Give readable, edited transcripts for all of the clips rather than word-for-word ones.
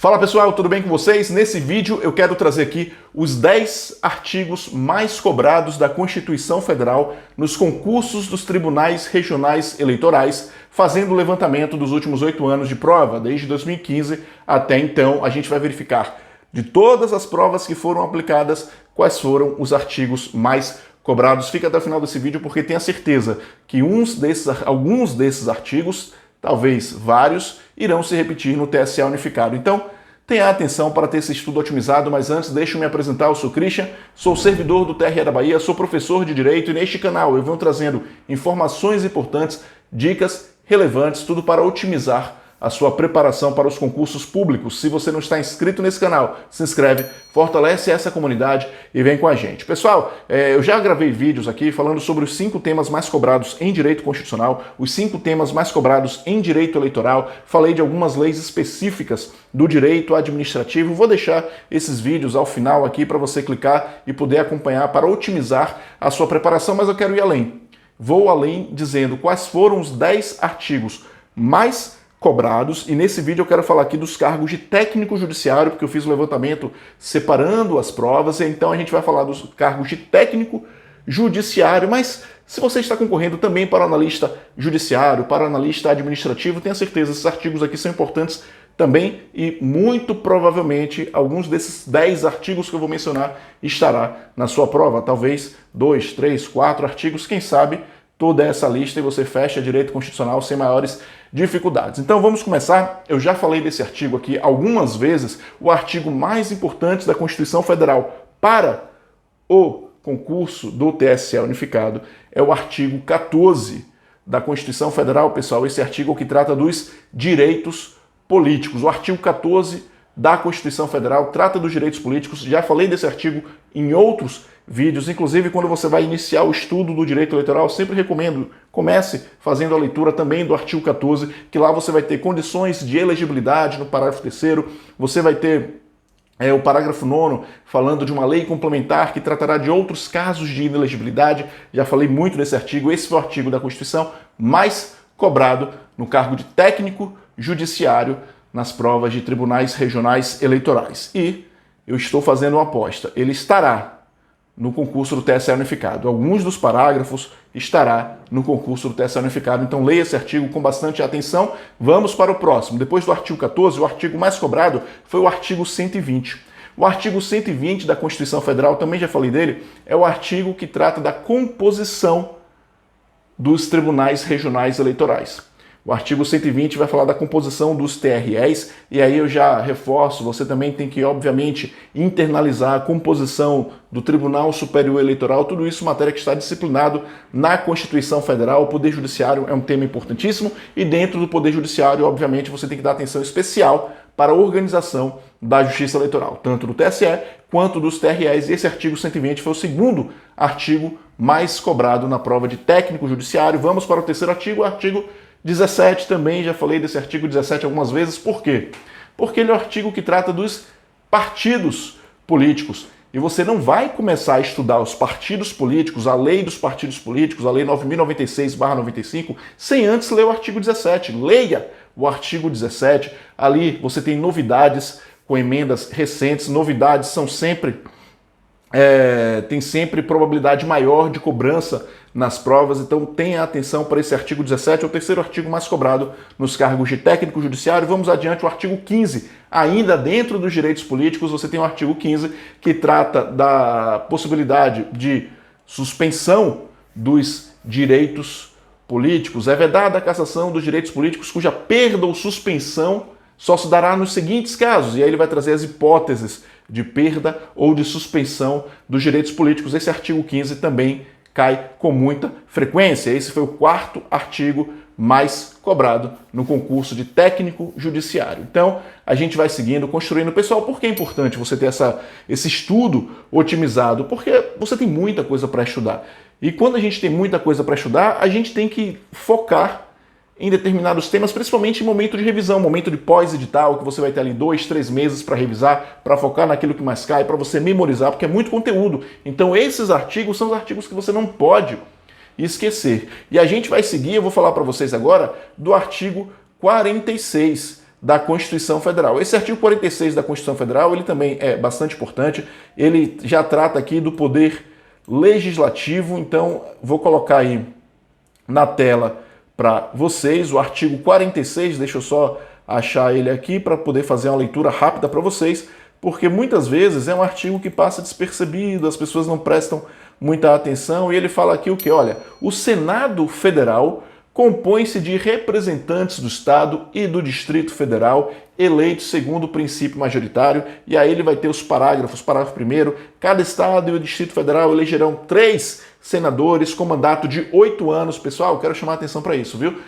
Fala pessoal, tudo bem com vocês? Nesse vídeo eu quero trazer aqui os 10 artigos mais cobrados da Constituição Federal nos concursos dos tribunais regionais eleitorais, fazendo o levantamento dos últimos 8 anos de prova, desde 2015 até então. A gente vai verificar de todas as provas que foram aplicadas, quais foram os artigos mais cobrados. Fica até o final desse vídeo porque tenha certeza que alguns desses artigos, talvez vários, irão se repetir no TSE unificado. Então, tenha atenção para ter esse estudo otimizado, mas antes deixe-me me apresentar. Eu sou Christian, sou servidor do TRE da Bahia, sou professor de Direito e neste canal eu venho trazendo informações importantes, dicas relevantes, tudo para otimizar a sua preparação para os concursos públicos. Se você não está inscrito nesse canal, se inscreve, fortalece essa comunidade e vem com a gente. Pessoal, eu já gravei vídeos aqui falando sobre os 5 temas mais cobrados em direito constitucional, os 5 temas mais cobrados em direito eleitoral, falei de algumas leis específicas do direito administrativo. Vou deixar esses vídeos ao final aqui para você clicar e poder acompanhar para otimizar a sua preparação, mas eu quero ir além. Vou além dizendo quais foram os 10 artigos mais cobrados, e nesse vídeo eu quero falar aqui dos cargos de técnico judiciário, porque eu fiz o levantamento separando as provas, e então a gente vai falar dos cargos de técnico judiciário, mas se você está concorrendo também para o analista judiciário, para o analista administrativo, tenha certeza, esses artigos aqui são importantes também, e muito provavelmente alguns desses 10 artigos que eu vou mencionar estará na sua prova, talvez 2, 3, 4 artigos, quem sabe toda essa lista e você fecha direito constitucional sem maiores dificuldades. Então vamos começar. Eu já falei desse artigo aqui algumas vezes, o artigo mais importante da Constituição Federal para o concurso do TSE unificado é o artigo 14 da Constituição Federal, pessoal, esse artigo que trata dos direitos políticos. O artigo 14 da Constituição Federal trata dos direitos políticos. Já falei desse artigo em outros vídeos, inclusive quando você vai iniciar o estudo do direito eleitoral, eu sempre recomendo, comece fazendo a leitura também do artigo 14, que lá você vai ter condições de elegibilidade no parágrafo 3º, você vai ter o parágrafo 9º falando de uma lei complementar que tratará de outros casos de inelegibilidade. Já falei muito desse artigo, esse foi o artigo da Constituição mais cobrado no cargo de técnico judiciário nas provas de tribunais regionais eleitorais. E eu estou fazendo uma aposta, ele estará no concurso do TSE unificado. Alguns dos parágrafos estará no concurso do TSE unificado. Então leia esse artigo com bastante atenção. Vamos para o próximo. Depois do artigo 14, o artigo mais cobrado foi o artigo 120. O artigo 120 da Constituição Federal, também já falei dele, é o artigo que trata da composição dos tribunais regionais eleitorais. O artigo 120 vai falar da composição dos TREs, e aí eu já reforço, você também tem que, obviamente, internalizar a composição do Tribunal Superior Eleitoral, tudo isso matéria que está disciplinado na Constituição Federal. O Poder Judiciário é um tema importantíssimo, e dentro do Poder Judiciário, obviamente, você tem que dar atenção especial para a organização da Justiça Eleitoral, tanto do TSE quanto dos TREs, e esse artigo 120 foi o segundo artigo mais cobrado na prova de técnico judiciário. Vamos para o terceiro artigo, o artigo 17 também, já falei desse artigo 17 algumas vezes. Por quê? Porque ele é o artigo que trata dos partidos políticos. E você não vai começar a estudar os partidos políticos, a lei dos partidos políticos, a lei 9.096/95, sem antes ler o artigo 17. Leia o artigo 17. Ali você tem novidades com emendas recentes. Novidades são sempre... tem sempre probabilidade maior de cobrança nas provas, então tenha atenção para esse artigo 17, é o terceiro artigo mais cobrado nos cargos de técnico judiciário. Vamos adiante, o artigo 15, ainda dentro dos direitos políticos, você tem o artigo 15, que trata da possibilidade de suspensão dos direitos políticos. É vedada a cassação dos direitos políticos cuja perda ou suspensão só se dará nos seguintes casos, e aí ele vai trazer as hipóteses de perda ou de suspensão dos direitos políticos. Esse artigo 15 também cai com muita frequência. Esse foi o 4º artigo mais cobrado no concurso de técnico judiciário. Então, a gente vai seguindo, construindo. Pessoal, por que é importante você ter esse estudo otimizado? Porque você tem muita coisa para estudar. E quando a gente tem muita coisa para estudar, a gente tem que focar em determinados temas, principalmente em momento de revisão, momento de pós-edital, que você vai ter ali 2, 3 meses para revisar, para focar naquilo que mais cai, para você memorizar, porque é muito conteúdo. Então esses artigos são os artigos que você não pode esquecer. E a gente vai seguir, eu vou falar para vocês agora, do artigo 46 da Constituição Federal. Esse artigo 46 da Constituição Federal, ele também é bastante importante, ele já trata aqui do poder legislativo, então vou colocar aí na tela para vocês o artigo 46, deixa eu só achar ele aqui para poder fazer uma leitura rápida para vocês, porque muitas vezes é um artigo que passa despercebido, as pessoas não prestam muita atenção, e ele fala aqui o que? Olha, o Senado Federal compõe-se de representantes do Estado e do Distrito Federal eleitos segundo o princípio majoritário, e aí ele vai ter os parágrafos. Parágrafo 1º, cada Estado e o Distrito Federal elegerão 3 senadores com mandato de 8 anos. Pessoal, quero chamar a atenção para isso, viu?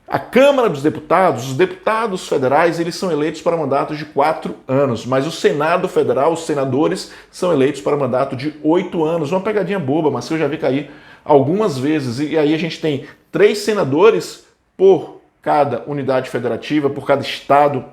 A Câmara dos Deputados, os deputados federais, eles são eleitos para mandatos de 4 anos, mas o Senado Federal, os senadores, são eleitos para mandato de 8 anos. Uma pegadinha boba, mas que eu já vi cair algumas vezes. E aí a gente tem 3 senadores por cada unidade federativa, por cada estado,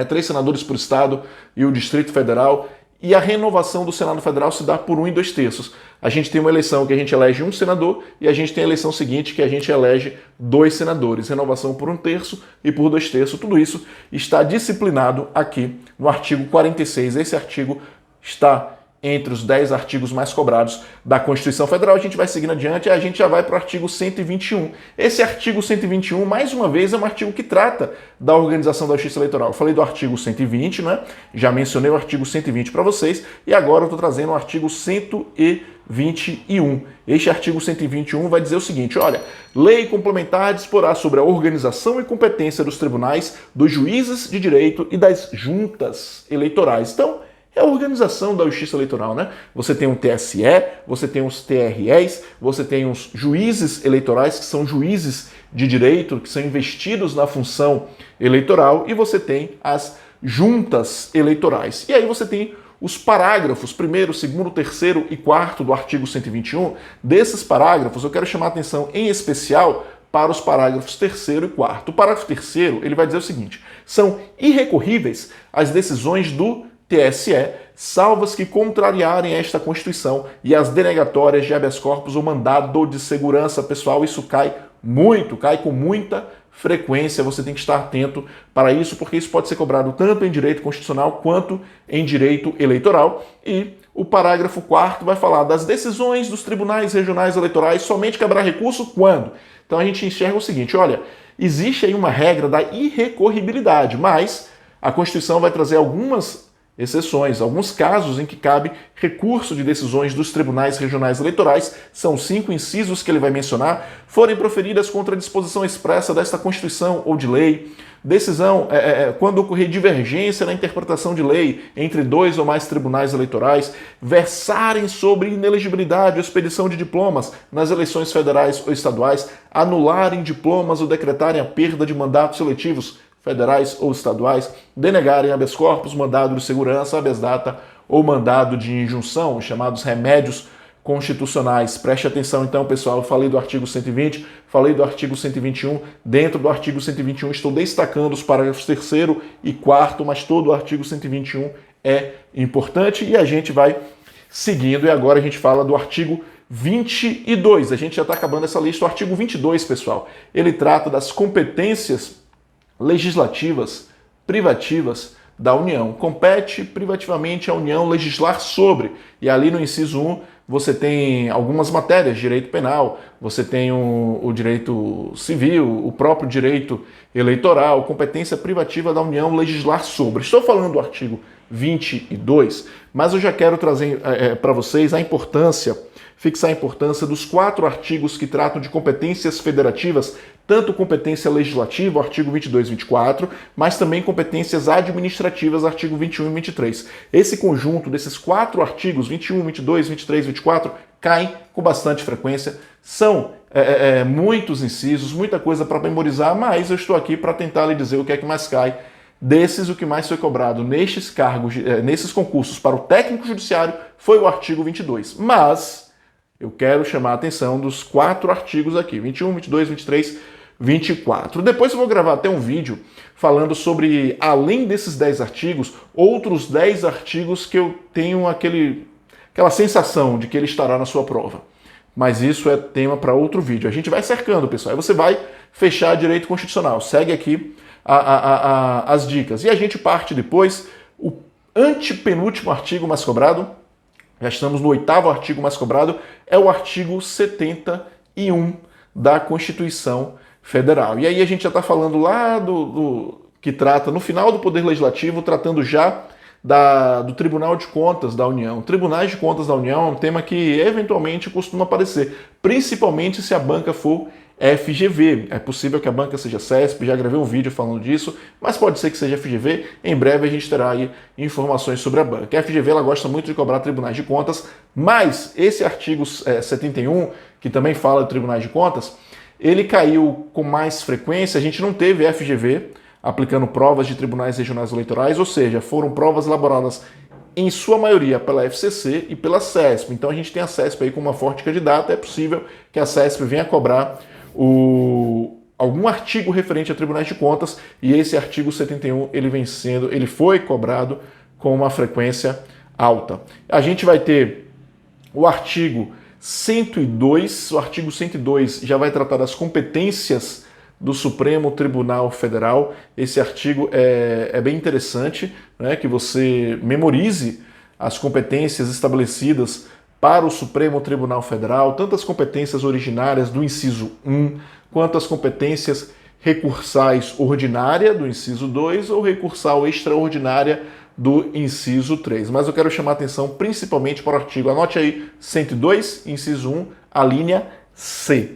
3 senadores por estado e o Distrito Federal. E a renovação do Senado Federal se dá por 1 2/3. A gente tem uma eleição que a gente elege 1 senador e a gente tem a eleição seguinte que a gente elege 2 senadores. Renovação por 1/3 e por 2/3. Tudo isso está disciplinado aqui no artigo 46. Esse artigo está entre os 10 artigos mais cobrados da Constituição Federal. A gente vai seguindo adiante e a gente já vai para o artigo 121. Esse artigo 121, mais uma vez, é um artigo que trata da organização da Justiça Eleitoral. Eu falei do artigo 120, né? Já mencionei o artigo 120 para vocês e agora eu estou trazendo o artigo 121. Este artigo 121 vai dizer o seguinte, olha, lei complementar disporá sobre a organização e competência dos tribunais, dos juízes de direito e das juntas eleitorais. Então, é a organização da Justiça Eleitoral, né? Você tem um TSE, você tem os TREs, você tem os juízes eleitorais, que são juízes de direito, que são investidos na função eleitoral, e você tem as juntas eleitorais. E aí você tem os parágrafos 1º, 2º, 3º e 4º do artigo 121. Desses parágrafos, eu quero chamar a atenção em especial para os parágrafos 3º e 4º. O parágrafo 3º, ele vai dizer o seguinte, são irrecorríveis as decisões do TSE, salvas que contrariarem esta Constituição e as denegatórias de habeas corpus ou mandado de segurança. Pessoal, isso cai com muita frequência, você tem que estar atento para isso, porque isso pode ser cobrado tanto em direito constitucional quanto em direito eleitoral. E o parágrafo 4º vai falar das decisões dos tribunais regionais eleitorais, somente caberá recurso quando? Então a gente enxerga o seguinte, olha, existe aí uma regra da irrecorribilidade, mas a Constituição vai trazer algumas exceções, alguns casos em que cabe recurso de decisões dos tribunais regionais eleitorais, são 5 incisos que ele vai mencionar, forem proferidas contra a disposição expressa desta Constituição ou de lei, decisão quando ocorrer divergência na interpretação de lei entre 2 ou mais tribunais eleitorais, versarem sobre inelegibilidade ou expedição de diplomas nas eleições federais ou estaduais, anularem diplomas ou decretarem a perda de mandatos eletivos federais ou estaduais, denegarem habeas corpus, mandado de segurança, habeas data ou mandado de injunção, os chamados remédios constitucionais. Preste atenção então, pessoal, eu falei do artigo 120, falei do artigo 121, dentro do artigo 121 estou destacando os parágrafos 3º e 4º, mas todo o artigo 121 é importante e a gente vai seguindo e agora a gente fala do artigo 22. A gente já está acabando essa lista. O artigo 22, pessoal, ele trata das competências legislativas privativas da União. Compete privativamente à União legislar sobre. E ali no inciso 1 você tem algumas matérias, direito penal, você tem o direito civil, o próprio direito eleitoral, competência privativa da União legislar sobre. Estou falando do artigo 22, mas eu já quero trazer para vocês fixar a importância dos 4 artigos que tratam de competências federativas, tanto competência legislativa, artigo 22 e 24, mas também competências administrativas, artigo 21 e 23. Esse conjunto desses 4 artigos, 21, 22, 23 e 24, caem com bastante frequência. São muitos incisos, muita coisa para memorizar, mas eu estou aqui para tentar lhe dizer o que é que mais cai. Desses, o que mais foi cobrado nestes cargos, nesses concursos para o técnico judiciário foi o artigo 22. Mas eu quero chamar a atenção dos 4 artigos aqui, 21, 22, 23, 24. Depois eu vou gravar até um vídeo falando sobre, além desses 10 artigos, outros 10 artigos que eu tenho aquela sensação de que ele estará na sua prova. Mas isso é tema para outro vídeo. A gente vai cercando, pessoal. Aí você vai fechar direito constitucional. Segue aqui as dicas. E a gente parte depois, o antepenúltimo artigo mais cobrado, já estamos no 8º artigo mais cobrado, é o artigo 71 da Constituição Federal. E aí a gente já está falando lá do que trata, no final do Poder Legislativo, tratando já do Tribunal de Contas da União. Tribunais de Contas da União é um tema que eventualmente costuma aparecer, principalmente se a banca for FGV. É possível que a banca seja CESP, já gravei um vídeo falando disso, mas pode ser que seja FGV. Em breve a gente terá aí informações sobre a banca. A FGV ela gosta muito de cobrar tribunais de contas, mas esse artigo 71, que também fala de tribunais de contas, ele caiu com mais frequência. A gente não teve FGV aplicando provas de tribunais regionais eleitorais, ou seja, foram provas elaboradas em sua maioria pela FCC e pela CESP. Então a gente tem a CESP aí como uma forte candidata. É possível que a CESP venha cobrar algum artigo referente a tribunais de contas, e esse artigo 71 ele foi cobrado com uma frequência alta. A gente vai ter o artigo 102, o artigo 102 já vai tratar das competências do Supremo Tribunal Federal. Esse artigo é bem interessante, né, que você memorize as competências estabelecidas para o Supremo Tribunal Federal, tanto as competências originárias do inciso 1, quanto as competências recursais ordinária do inciso 2 ou recursal extraordinária do inciso 3. Mas eu quero chamar a atenção principalmente para o artigo, anote aí, 102, inciso 1, a linha C.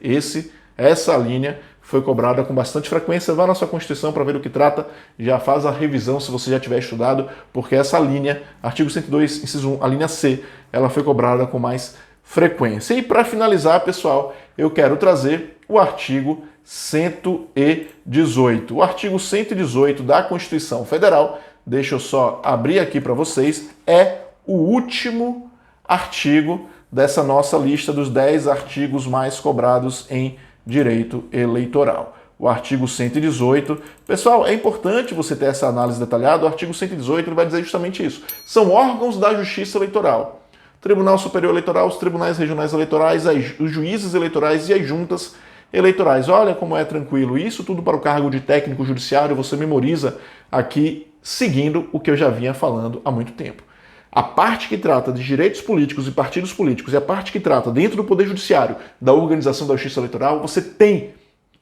Essa linha foi cobrada com bastante frequência. Vá na sua Constituição para ver o que trata, já faz a revisão se você já tiver estudado, porque essa linha, artigo 102, inciso 1, a linha C, ela foi cobrada com mais frequência. E para finalizar, pessoal, eu quero trazer o artigo 118. O artigo 118 da Constituição Federal, deixa eu só abrir aqui para vocês, é o último artigo dessa nossa lista dos 10 artigos mais cobrados em direito eleitoral. O artigo 118, pessoal, é importante você ter essa análise detalhada. O artigo 118 ele vai dizer justamente isso. São órgãos da Justiça Eleitoral. Tribunal Superior Eleitoral, os tribunais regionais eleitorais, os juízes eleitorais e as juntas eleitorais. Olha como é tranquilo. Isso tudo para o cargo de técnico judiciário, você memoriza aqui, seguindo o que eu já vinha falando há muito tempo. A parte que trata de direitos políticos e partidos políticos e a parte que trata dentro do Poder Judiciário da organização da Justiça Eleitoral, você tem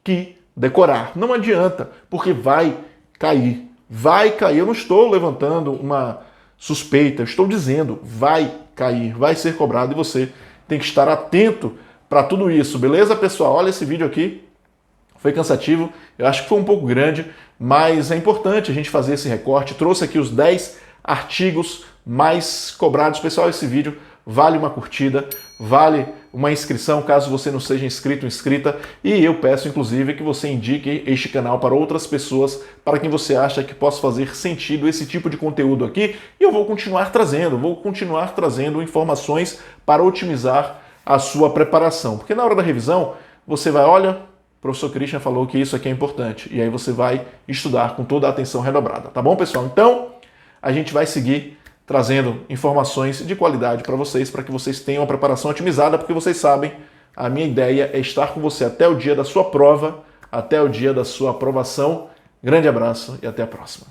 que decorar. Não adianta, porque vai cair. Vai cair. Eu não estou levantando uma suspeita, eu estou dizendo, vai cair, vai ser cobrado e você tem que estar atento para tudo isso. Beleza, pessoal? Olha esse vídeo aqui. Foi cansativo, eu acho que foi um pouco grande, mas é importante a gente fazer esse recorte. Trouxe aqui os 10 artigos mais cobrados. Pessoal, esse vídeo vale uma curtida, vale uma inscrição caso você não seja inscrito ou inscrita, e eu peço inclusive que você indique este canal para outras pessoas, para quem você acha que possa fazer sentido esse tipo de conteúdo aqui, e eu vou continuar trazendo informações para otimizar a sua preparação, porque na hora da revisão você vai, olha, o professor Christian falou que isso aqui é importante, e aí você vai estudar com toda a atenção redobrada, tá bom, pessoal? Então, a gente vai seguir trazendo informações de qualidade para vocês, para que vocês tenham a preparação otimizada, porque vocês sabem, a minha ideia é estar com você até o dia da sua prova, até o dia da sua aprovação. Grande abraço e até a próxima.